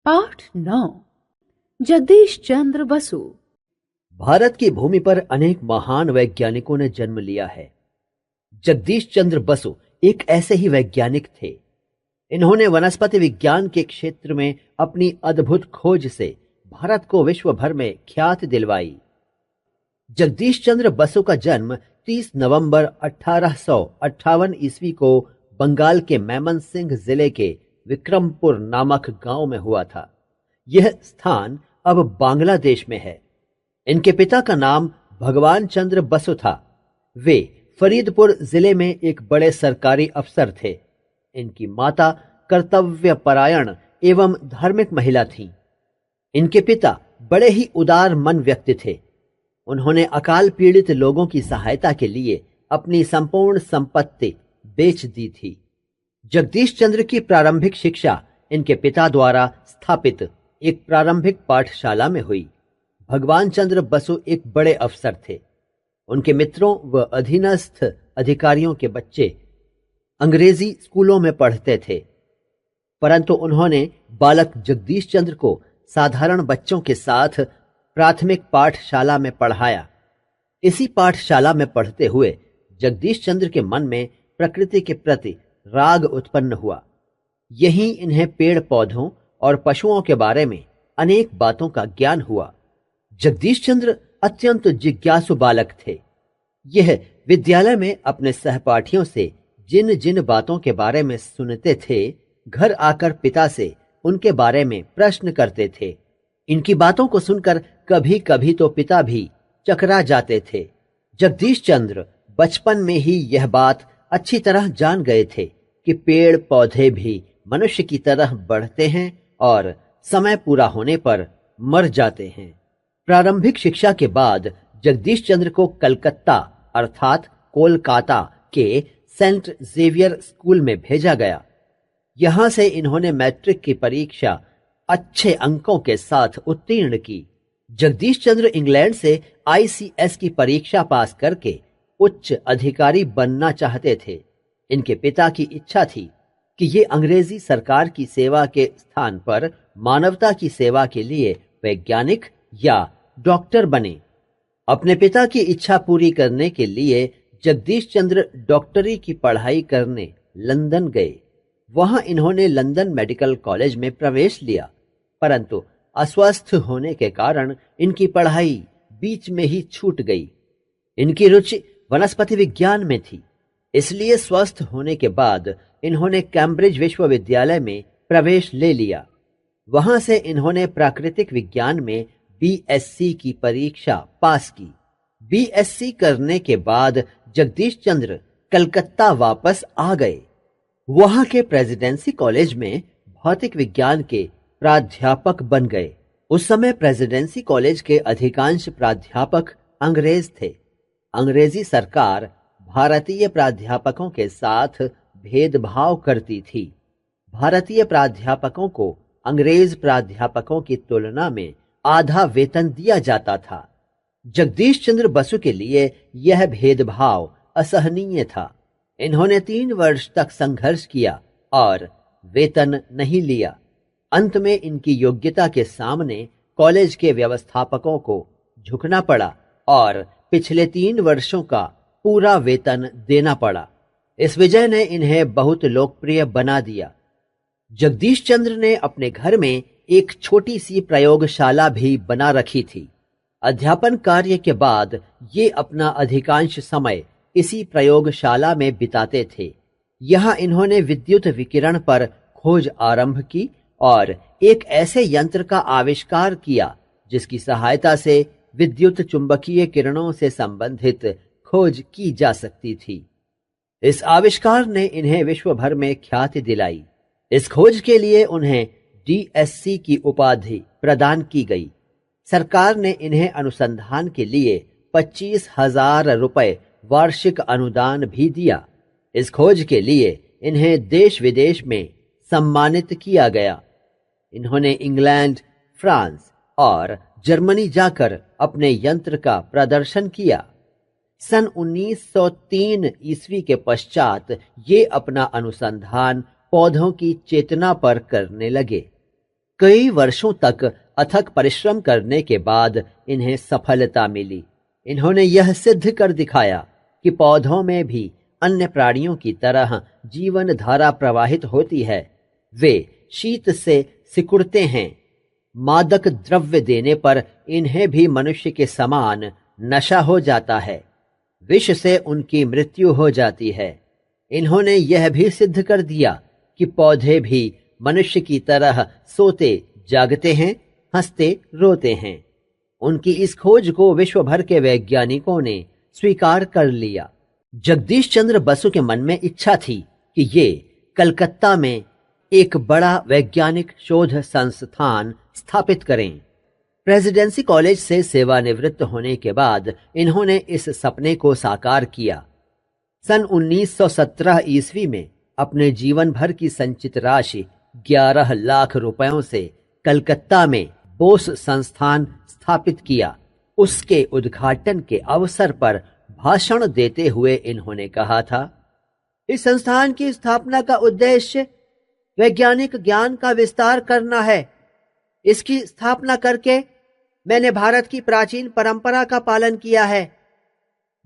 पाठ 9। जगदीश चंद्र बसु। भारत की भूमि पर अनेक महान वैज्ञानिकों ने जन्म लिया है। जगदीश चंद्र बसु एक ऐसे ही वैज्ञानिक थे। इन्होंने वनस्पति विज्ञान के क्षेत्र में अपनी अद्भुत खोज से भारत को विश्व भर में ख्याति दिलवाई। जगदीश चंद्र बसु का जन्म 30 नवंबर 1858 ईस्वी को बंगाल के मैमनसिंह जिले के विक्रमपुर नामक गांव में हुआ था। यह स्थान अब बांग्लादेश में है। इनके पिता का नाम भगवान चंद्र बसु था। वे फरीदपुर जिले में एक बड़े सरकारी अफसर थे। इनकी माता कर्तव्यपरायण एवं धार्मिक महिला थीं। इनके पिता बड़े ही उदार मन व्यक्ति थे। उन्होंने अकाल पीड़ित लोगों की सहायता के लिए अपनी संपूर्ण संपत्ति बेच दी थी। जगदीश चंद्र की प्रारंभिक शिक्षा इनके पिता द्वारा स्थापित एक प्रारंभिक पाठशाला में हुई। भगवान चंद्र बसु एक बड़े अफसर थे। उनके मित्रों व अधीनस्थ अधिकारियों के बच्चे अंग्रेजी स्कूलों में पढ़ते थे, परंतु उन्होंने बालक जगदीश चंद्र को साधारण बच्चों के साथ प्राथमिक पाठशाला में पढ़ाया। इसी पाठशाला में पढ़ते हुए जगदीश चंद्र के मन में प्रकृति के प्रति राग उत्पन्न हुआ। यहीं इन्हें पेड़ पौधों और पशुओं के बारे में अनेक बातों का ज्ञान हुआ। जगदीश चंद्र अत्यंत जिज्ञासु बालक थे। यह विद्यालय में अपने सहपाठियों से जिन जिन बातों के बारे में सुनते थे, घर आकर पिता से उनके बारे में प्रश्न करते थे। इनकी बातों को सुनकर कभी कभी तो पिता भी चकरा जाते थे। जगदीश चंद्र बचपन में ही यह बात अच्छी तरह जान गए थे कि पेड़ पौधे भी मनुष्य की तरह बढ़ते हैं और समय पूरा होने पर मर जाते हैं। प्रारंभिक शिक्षा के बाद जगदीश चंद्र को कलकत्ता अर्थात कोलकाता के सेंट जेवियर स्कूल में भेजा गया। यहां से इन्होंने मैट्रिक की परीक्षा अच्छे अंकों के साथ उत्तीर्ण की। जगदीश चंद्र इंग्लैंड से ICS की परीक्षा पास करके उच्च अधिकारी बनना चाहते थे। इनके पिता की इच्छा थी कि ये अंग्रेजी सरकार की सेवा के स्थान पर मानवता की सेवा के लिए वैज्ञानिक या डॉक्टर बने। अपने पिता की इच्छा पूरी करने के लिए जगदीश चंद्र डॉक्टरी की पढ़ाई करने लंदन गए। वहां इन्होंने लंदन मेडिकल कॉलेज में प्रवेश लिया, परंतु अस्वस्थ होने के कारण इनकी पढ़ाई बीच में ही छूट गई। इनकी रुचि वनस्पति विज्ञान में थी, इसलिए स्वस्थ होने के बाद इन्होंने कैम्ब्रिज विश्वविद्यालय में प्रवेश ले लिया। वहां से इन्होंने प्राकृतिक विज्ञान में BSc की परीक्षा पास की। BSc करने के बाद जगदीश चंद्र कलकत्ता वापस आ गए। वहां के प्रेसिडेंसी कॉलेज में भौतिक विज्ञान के प्राध्यापक बन गए। उस समय प्रेसिडेंसी कॉलेज के अधिकांश प्राध्यापक अंग्रेज थे। अंग्रेजी सरकार भारतीय प्राध्यापकों के साथ भेदभाव करती थी। भारतीय प्राध्यापकों को अंग्रेज प्राध्यापकों की तुलना में आधा वेतन दिया जाता था। जगदीश चंद्र बसु के लिए यह भेदभाव असहनीय था। इन्होंने 3 वर्ष तक संघर्ष किया और वेतन नहीं लिया। अंत में इनकी योग्यता के सामने कॉलेज के व्यवस्थापकों को झुकना पड़ा और पिछले 3 वर्षों का पूरा वेतन देना पड़ा। इस विजय ने इन्हें बहुत लोकप्रिय बना दिया। जगदीश चंद्र ने अपने घर में एक छोटी सी प्रयोगशाला भी बना रखी थी। अध्यापन कार्य के बाद ये अपना अधिकांश समय इसी प्रयोगशाला में बिताते थे। यहाँ इन्होंने विद्युत विकिरण पर खोज आरंभ की और एक ऐसे यंत्र का आविष्कार किया जिसकी सहायता से विद्युत चुंबकीय किरणों से संबंधित खोज की जा सकती थी। इस आविष्कार ने इन्हें विश्व भर में ख्याति दिलाई। इस खोज के लिए उन्हें DSc की उपाधि प्रदान की गई। सरकार ने इन्हें अनुसंधान के लिए 25,000 रुपए वार्षिक अनुदान भी दिया। इस खोज के लिए इन्हें देश विदेश में सम्मानित किया गया। इन्होंने इंग्लैंड, फ्रांस और जर्मनी जाकर अपने यंत्र का प्रदर्शन किया। सन 1903 ईस्वी के पश्चात ये अपना अनुसंधान पौधों की चेतना पर करने लगे। कई वर्षों तक अथक परिश्रम करने के बाद इन्हें सफलता मिली। इन्होंने यह सिद्ध कर दिखाया कि पौधों में भी अन्य प्राणियों की तरह जीवन धारा प्रवाहित होती है। वे शीत से सिकुड़ते हैं। मादक द्रव्य देने पर इन्हें भी मनुष्य के समान नशा हो जाता है। विष से उनकी मृत्यु हो जाती है। इन्होंने यह भी सिद्ध कर दिया कि पौधे भी मनुष्य की तरह सोते जागते हैं, हंसते रोते हैं। उनकी इस खोज को विश्व भर के वैज्ञानिकों ने स्वीकार कर लिया। जगदीश चंद्र बसु के मन में इच्छा थी कि ये कलकत्ता में एक बड़ा वैज्ञानिक शोध संस्थान स्थापित करें। प्रेसिडेंसी कॉलेज से सेवानिवृत्त होने के बाद इन्होंने इस सपने को साकार किया। सन 1917 ईस्वी में अपने जीवन भर की संचित राशि 11 लाख रुपयों से कलकत्ता में बोस संस्थान स्थापित किया। उसके उद्घाटन के अवसर पर भाषण देते हुए इन्होंने कहा था, इस संस्थान की स्थापना का उद्देश्य वैज्ञानिक ज्ञान का विस्तार करना है। इसकी स्थापना करके मैंने भारत की प्राचीन परंपरा का पालन किया है।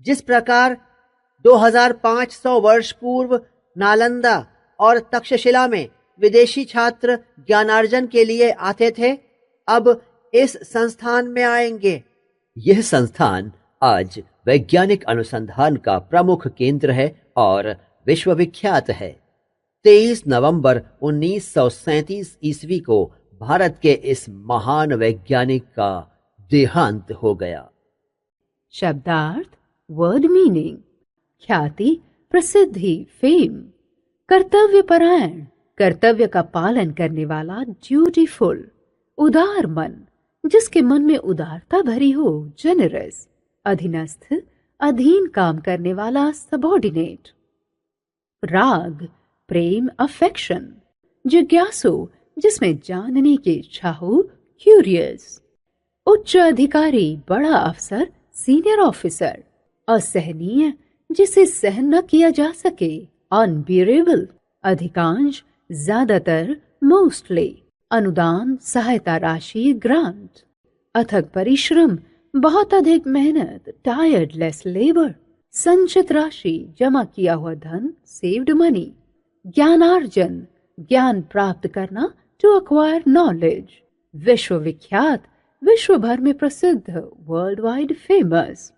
जिस प्रकार 2500 वर्ष पूर्व नालंदा और तक्षशिला में विदेशी छात्र ज्ञानार्जन के लिए आते थे, अब इस संस्थान में आएंगे। यह संस्थान आज वैज्ञानिक अनुसंधान का प्रमुख केंद्र है और विश्वविख्यात है। 23 नवंबर 1937 ईस्वी को भारत के इस महान वैज्ञानिक का देहांत हो गया। शब्दार्थ, वर्ड मीनिंग। ख्याति, प्रसिद्धि, फेम। कर्तव्य परायण, कर्तव्य का पालन करने वाला, ड्यूटीफुल। उदार मन, जिसके मन में उदारता भरी हो, जेनरस। अधीनस्थ, अधीन काम करने वाला, सबॉर्डिनेट। राग, प्रेम, अफेक्शन। जिज्ञासु, जिसमें जानने की इच्छा हो, क्यूरियस। उच्च अधिकारी, बड़ा अफसर, सीनियर ऑफिसर। असहनीय, जिसे सहन न किया जा सके, अनबियरेबल। अधिकांश, ज्यादातर, मोस्टली। अनुदान, सहायता राशि, ग्रांट। अथक परिश्रम, बहुत अधिक मेहनत, टायर्डलेस लेबर। संचित राशि, जमा किया हुआ धन, सेव्ड मनी। ज्ञानार्जन, ज्ञान प्राप्त करना, टू अक्वायर नॉलेज। विश्वविख्यात, विश्व भर में प्रसिद्ध, वर्ल्ड वाइड फेमस।